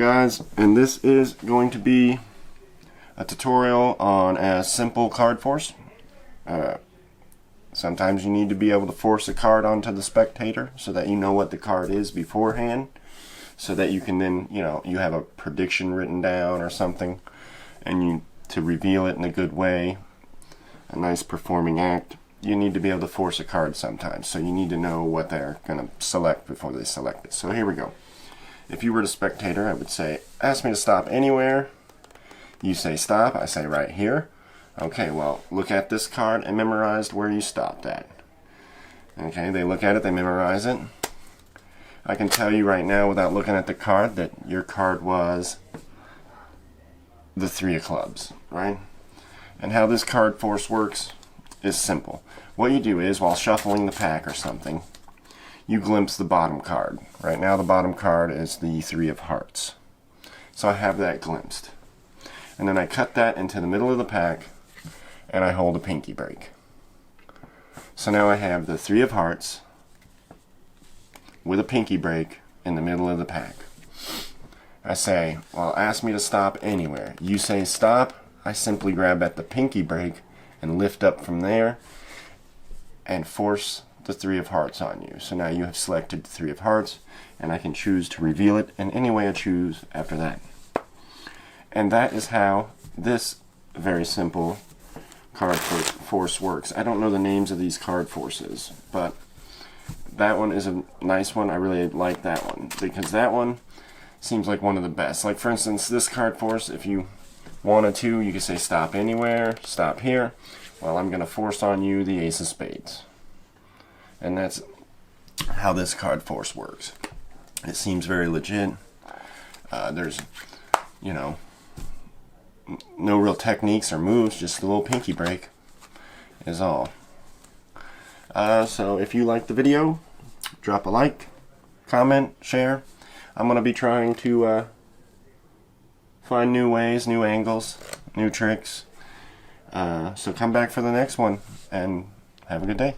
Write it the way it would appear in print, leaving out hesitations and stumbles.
guys, and this is going to be a tutorial on a simple card force. Sometimes you need to be able to force a card onto the Spectator so that you know what the card is beforehand, so that you can then, you have a prediction written down or something, and to reveal it in a good way, a nice performing act. You need to be able to force a card sometimes, so you need to know what they're going to select before they select it. So here we go. If you were the Spectator, I would say, ask me to stop anywhere. You say stop, I say right here. Okay, well, look at this card and memorize where you stopped at. Okay, they look at it, they memorize it. I can tell you right now without looking at the card that your card was the 3 of clubs, right? And how this card force works is simple. What you do is, while shuffling the pack or something, you glimpse the bottom card. Right now the bottom card is the 3 of hearts. So I have that glimpsed. And then I cut that into the middle of the pack and I hold a pinky break. So now I have the 3 of hearts with a pinky break in the middle of the pack. I say, well, ask me to stop anywhere. You say stop, I simply grab at the pinky break and lift up from there and force the 3 of hearts on you. So now you have selected the 3 of hearts, and I can choose to reveal it in any way I choose after that. And that is how this very simple card force works. I don't know the names of these card forces, but that one is a nice one. I really like that one because that one seems like one of the best. Like, for instance, this card force, if you wanted to, you could say stop anywhere, stop here. Well, I'm going to force on you the Ace of Spades. And that's how this card force works. It seems very legit. There's, no real techniques or moves, just a little pinky break is all. So if you liked the video, drop a like, comment, share. I'm going to be trying to find new ways, new angles, new tricks. So come back for the next one, and have a good day.